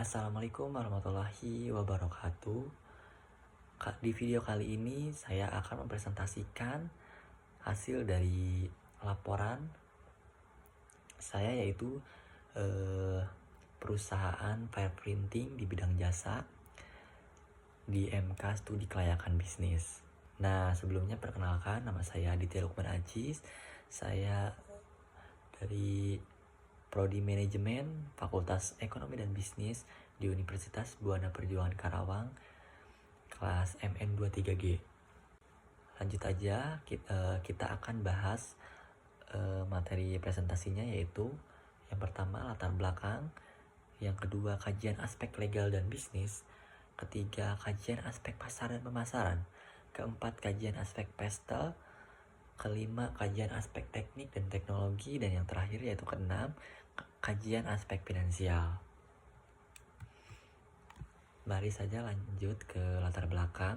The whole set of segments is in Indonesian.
Assalamualaikum warahmatullahi wabarakatuh. Di video kali ini saya akan mempresentasikan hasil dari laporan saya, yaitu perusahaan Fireprinting di bidang jasa di MK Studi Kelayakan Bisnis. Nah, sebelumnya perkenalkan, nama saya Aditya Lukman Ajis. Saya dari Prodi Manajemen Fakultas Ekonomi dan Bisnis di Universitas Buana Perjuangan Karawang, kelas MN23G. Lanjut aja, kita akan bahas materi presentasinya, yaitu yang pertama latar belakang, yang kedua kajian aspek legal dan bisnis, ketiga kajian aspek pasar dan pemasaran, keempat kajian aspek pestel, kelima kajian aspek teknik dan teknologi, dan yang terakhir yaitu keenam kajian aspek finansial. Mari saja lanjut ke latar belakang.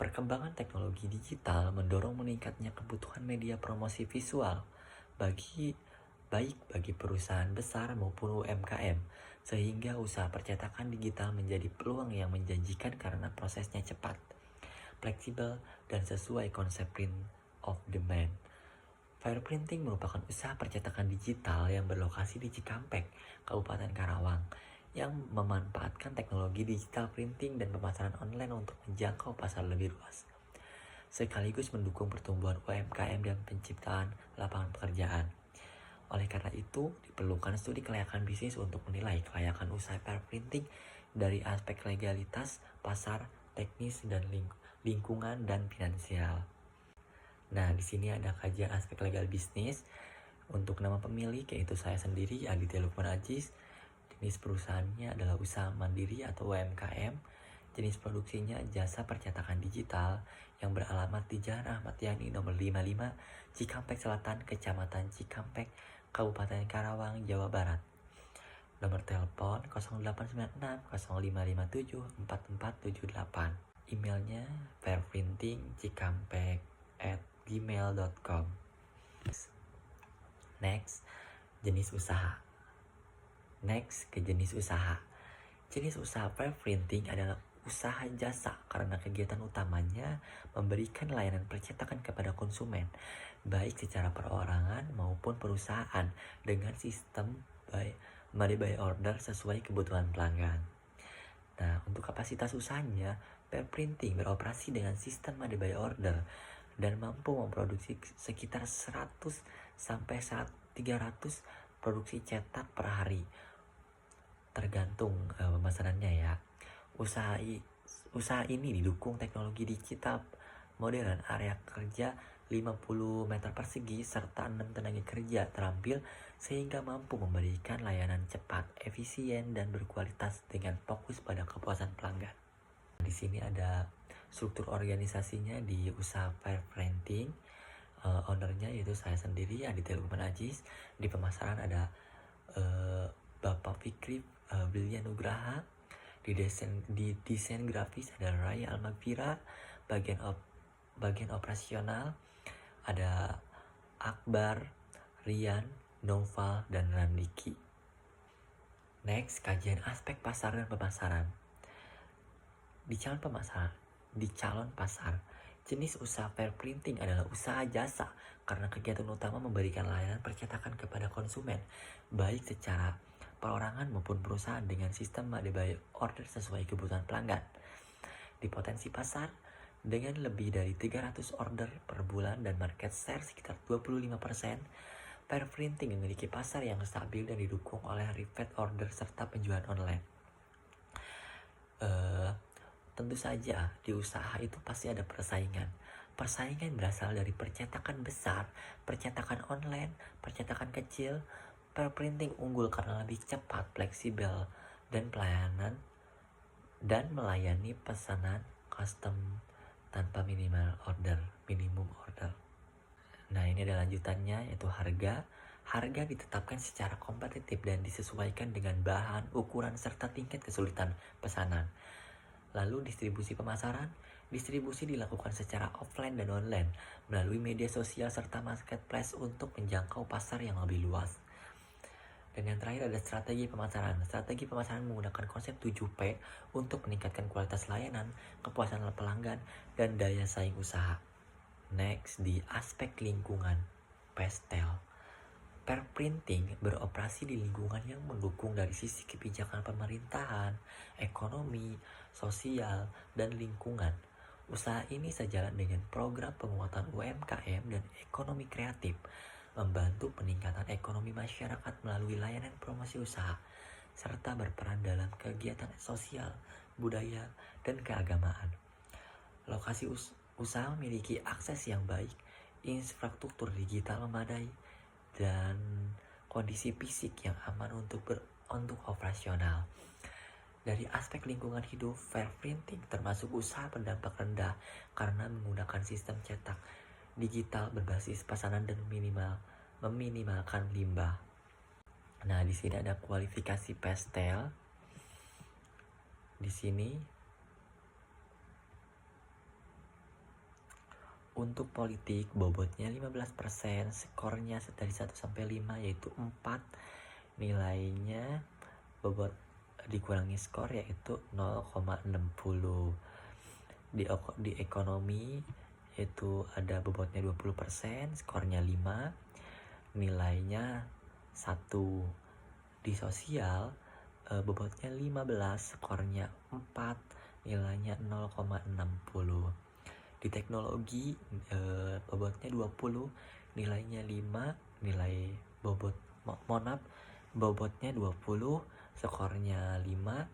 Perkembangan teknologi digital mendorong meningkatnya kebutuhan media promosi visual baik bagi perusahaan besar maupun UMKM, sehingga usaha percetakan digital menjadi peluang yang menjanjikan karena prosesnya cepat, fleksibel, dan sesuai konsep print of demand. Fireprinting merupakan usaha percetakan digital yang berlokasi di Cikampek, Kabupaten Karawang, yang memanfaatkan teknologi digital printing dan pemasaran online untuk menjangkau pasar lebih luas, sekaligus mendukung pertumbuhan UMKM dan penciptaan lapangan pekerjaan. Oleh karena itu, diperlukan studi kelayakan bisnis untuk menilai kelayakan usaha Fireprinting dari aspek legalitas, pasar, teknis, dan lingkungan dan finansial. Nah, di sini ada kajian aspek legal bisnis. Untuk nama pemilik, yaitu saya sendiri, Aditya Lukman Ajis. Jenis perusahaannya adalah usaha mandiri atau UMKM. Jenis produksinya jasa percetakan digital yang beralamat di Jalan Ahmad Yani nomor 55, Cikampek Selatan, Kecamatan Cikampek, Kabupaten Karawang, Jawa Barat. Nomor telepon 0896 0557 4478. Emailnya fireprintingcikampek@gmail.com. Next, jenis usaha. Next ke jenis usaha. Jenis usaha Fireprinting adalah usaha jasa karena kegiatan utamanya memberikan layanan percetakan kepada konsumen, baik secara perorangan maupun perusahaan, dengan sistem money by order sesuai kebutuhan pelanggan. Nah, untuk kapasitas usahanya, Fireprinting beroperasi dengan sistem money by order dan mampu memproduksi sekitar 100 sampai 300 produksi cetak per hari, tergantung pemesanannya ya. Usaha ini didukung teknologi digital modern, area kerja 50 meter persegi serta 6 tenaga kerja terampil, sehingga mampu memberikan layanan cepat, efisien, dan berkualitas dengan fokus pada kepuasan pelanggan. Di sini ada struktur organisasinya di usaha Fireprinting. Ownernya yaitu saya sendiri, Aditya Lukman Ajis. Di pemasaran ada Bapak Fikri Bilya Nugraha. Di desain grafis ada Raya Almagfira. Bagian operasional ada Akbar, Rian, Noval, dan Randiki. Next, kajian aspek pasar dan pemasaran. Di calon pasar, jenis usaha Fireprinting adalah usaha jasa karena kegiatan utama memberikan layanan percetakan kepada konsumen, baik secara perorangan maupun perusahaan, dengan sistem money by order sesuai kebutuhan pelanggan. Di potensi pasar, dengan lebih dari 300 order per bulan dan market share sekitar 25%, Fireprinting memiliki pasar yang stabil dan didukung oleh repeat order serta penjualan online. Tentu saja di usaha itu pasti ada persaingan. Persaingan berasal dari percetakan besar, percetakan online, percetakan kecil. Fireprinting unggul karena lebih cepat, fleksibel, dan melayani pesanan custom tanpa minimum order. Nah, ini ada lanjutannya, yaitu harga. Harga ditetapkan secara kompetitif dan disesuaikan dengan bahan, ukuran, serta tingkat kesulitan pesanan. Lalu distribusi pemasaran. Distribusi dilakukan secara offline dan online melalui media sosial serta marketplace untuk menjangkau pasar yang lebih luas. Dan yang terakhir ada strategi pemasaran. Strategi pemasaran menggunakan konsep 7P untuk meningkatkan kualitas layanan, kepuasan pelanggan, dan daya saing usaha. Next, di aspek lingkungan, pastel. Pair printing beroperasi di lingkungan yang mendukung dari sisi kebijakan pemerintahan, ekonomi, sosial, dan lingkungan. Usaha ini sejalan dengan program penguatan UMKM dan ekonomi kreatif, membantu peningkatan ekonomi masyarakat melalui layanan promosi usaha, serta berperan dalam kegiatan sosial, budaya, dan keagamaan. Lokasi usaha memiliki akses yang baik, infrastruktur digital memadai, dan kondisi fisik yang aman untuk operasional. Dari aspek lingkungan hidup, fair printing termasuk usaha berdampak rendah karena menggunakan sistem cetak digital berbasis pesanan dan meminimalkan limbah. Nah, di sini ada kualifikasi pastel. Di sini untuk politik bobotnya 15%, skornya dari 1 sampai 5 yaitu 4. Nilainya bobot dikurangi skor yaitu 0,60. Di ekonomi yaitu ada bobotnya 20%, skornya 5, nilainya 1. Di sosial bobotnya 15, skornya 4, nilainya 0,60. Di teknologi bobotnya 20, nilainya 5, nilai bobotnya 20, skornya 5,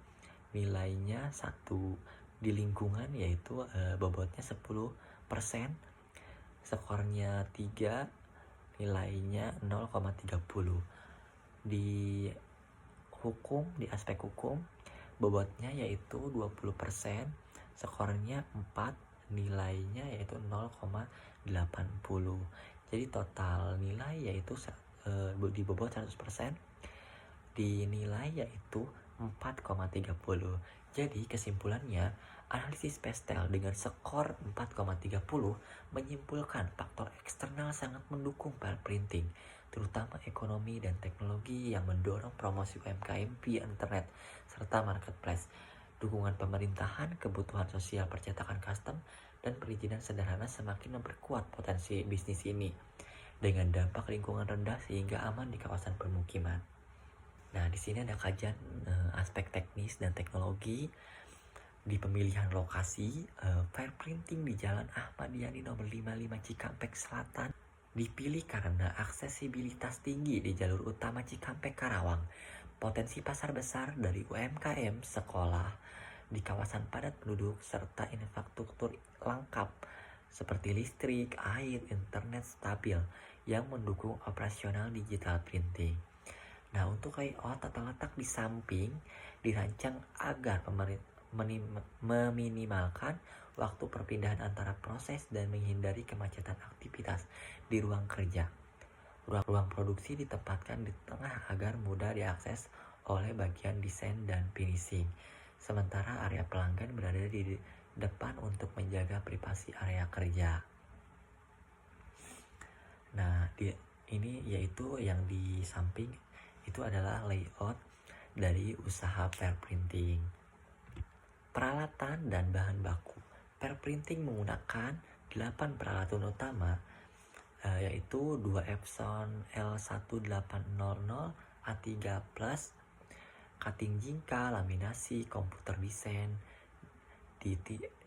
nilainya 1. Di lingkungan yaitu bobotnya 10%, skornya 3, nilainya 0,30. Di hukum, di aspek hukum, bobotnya yaitu 20%, skornya 4, nilainya yaitu 0,80. Jadi total nilai yaitu di bobot 100%, dinilai yaitu 4,30. Jadi kesimpulannya, analisis pastel dengan skor 4,30 menyimpulkan faktor eksternal sangat mendukung pair printing, terutama ekonomi dan teknologi yang mendorong promosi UMKM via internet serta marketplace, dukungan pemerintahan, kebutuhan sosial percetakan custom, dan perizinan sederhana semakin memperkuat potensi bisnis ini dengan dampak lingkungan rendah sehingga aman di kawasan permukiman. Nah, di sini ada kajian aspek teknis dan teknologi di pemilihan lokasi. Pair printing di Jalan Ahmad Yani nomor 55 Cikampek Selatan dipilih karena aksesibilitas tinggi di jalur utama Cikampek Karawang, potensi pasar besar dari UMKM, sekolah di kawasan padat penduduk, serta infrastruktur lengkap seperti listrik, air, internet stabil yang mendukung operasional digital printing. Nah, untuk layout tata letak di samping dirancang agar meminimalkan waktu perpindahan antara proses dan menghindari kemacetan aktivitas di ruang kerja. Ruang produksi ditempatkan di tengah agar mudah diakses oleh bagian desain dan finishing. Sementara area pelanggan berada di depan untuk menjaga privasi area kerja. Nah, ini yaitu yang di samping itu adalah layout dari usaha pair printing. Peralatan dan bahan baku. Pair printing menggunakan 8 peralatan utama yaitu 2 Epson L1800 A3+, cutting jingka, laminasi, komputer desain,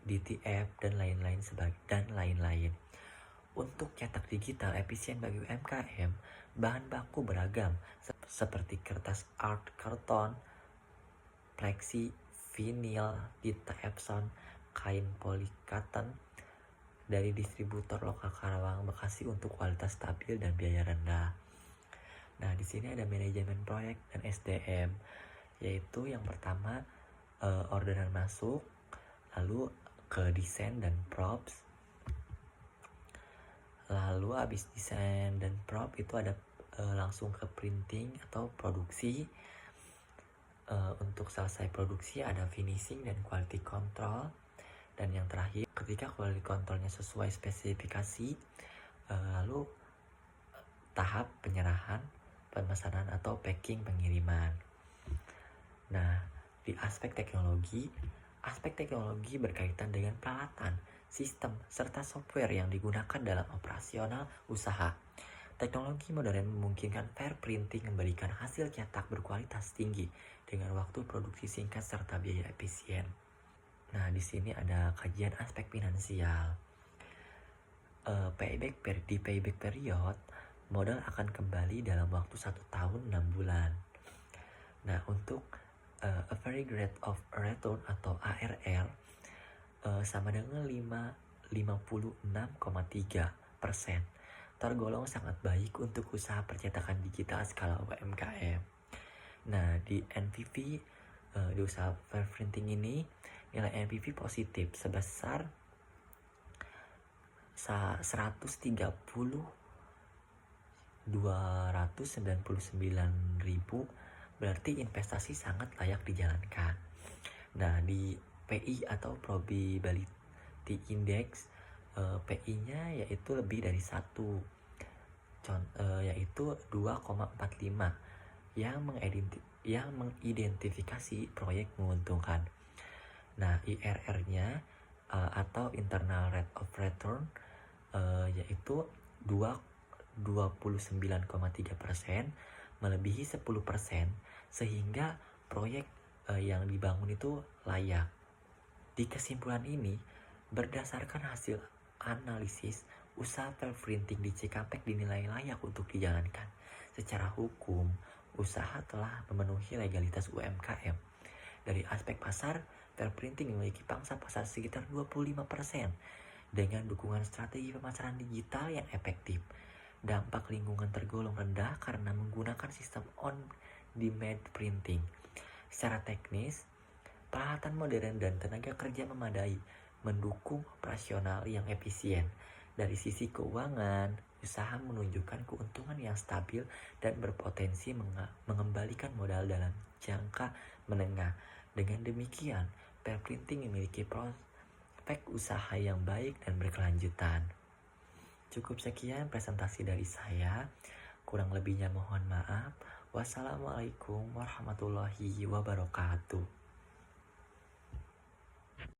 DTF dan lain-lain. Untuk cetak digital efisien bagi UMKM, bahan baku beragam seperti kertas art karton, plexi, vinil, tinta Epson, kain polycotton dari distributor lokal Karawang, Bekasi untuk kualitas stabil dan biaya rendah. Nah, di sini ada manajemen proyek dan SDM, yaitu yang pertama orderan masuk, lalu ke desain dan props. Lalu habis desain dan prop itu ada langsung ke printing atau produksi. Untuk selesai produksi ada finishing dan quality control. Dan yang terakhir, ketika quality controlnya sesuai spesifikasi, lalu tahap penyerahan pemesanan atau packing pengiriman. Nah, di aspek teknologi berkaitan dengan peralatan, sistem, serta software yang digunakan dalam operasional usaha. Teknologi modern memungkinkan fair printing memberikan hasil cetak berkualitas tinggi dengan waktu produksi singkat serta biaya efisien. Nah, di sini ada kajian aspek finansial. Di payback period, modal akan kembali dalam waktu 1 tahun 6 bulan. Nah, untuk average rate of return atau ARR sama dengan 56,3%. Tergolong sangat baik untuk usaha percetakan digital skala UMKM. Nah, di NPV di usaha fair printing ini nilai NPV positif sebesar 299.000, berarti investasi sangat layak dijalankan. Nah, di PI atau probability index, PI-nya yaitu lebih dari 1, yaitu 2,45 yang mengidentifikasi proyek menguntungkan. Nah, IRR-nya atau internal rate of return yaitu 29,3%, melebihi 10%, sehingga proyek yang dibangun itu layak. Di kesimpulan ini, berdasarkan hasil analisis, usaha fair printing di Cikampek dinilai layak untuk dijalankan. Secara hukum, usaha telah memenuhi legalitas UMKM. Dari aspek pasar, fair printing memiliki pangsa pasar sekitar 25% dengan dukungan strategi pemasaran digital yang efektif. Dampak lingkungan tergolong rendah karena menggunakan sistem on-demand printing. Secara teknis, peralatan modern dan tenaga kerja memadai mendukung operasional yang efisien. Dari sisi keuangan, usaha menunjukkan keuntungan yang stabil dan berpotensi mengembalikan modal dalam jangka menengah. Dengan demikian, fair printing memiliki prospek usaha yang baik dan berkelanjutan. Cukup sekian presentasi dari saya. Kurang lebihnya mohon maaf. Wassalamualaikum warahmatullahi wabarakatuh.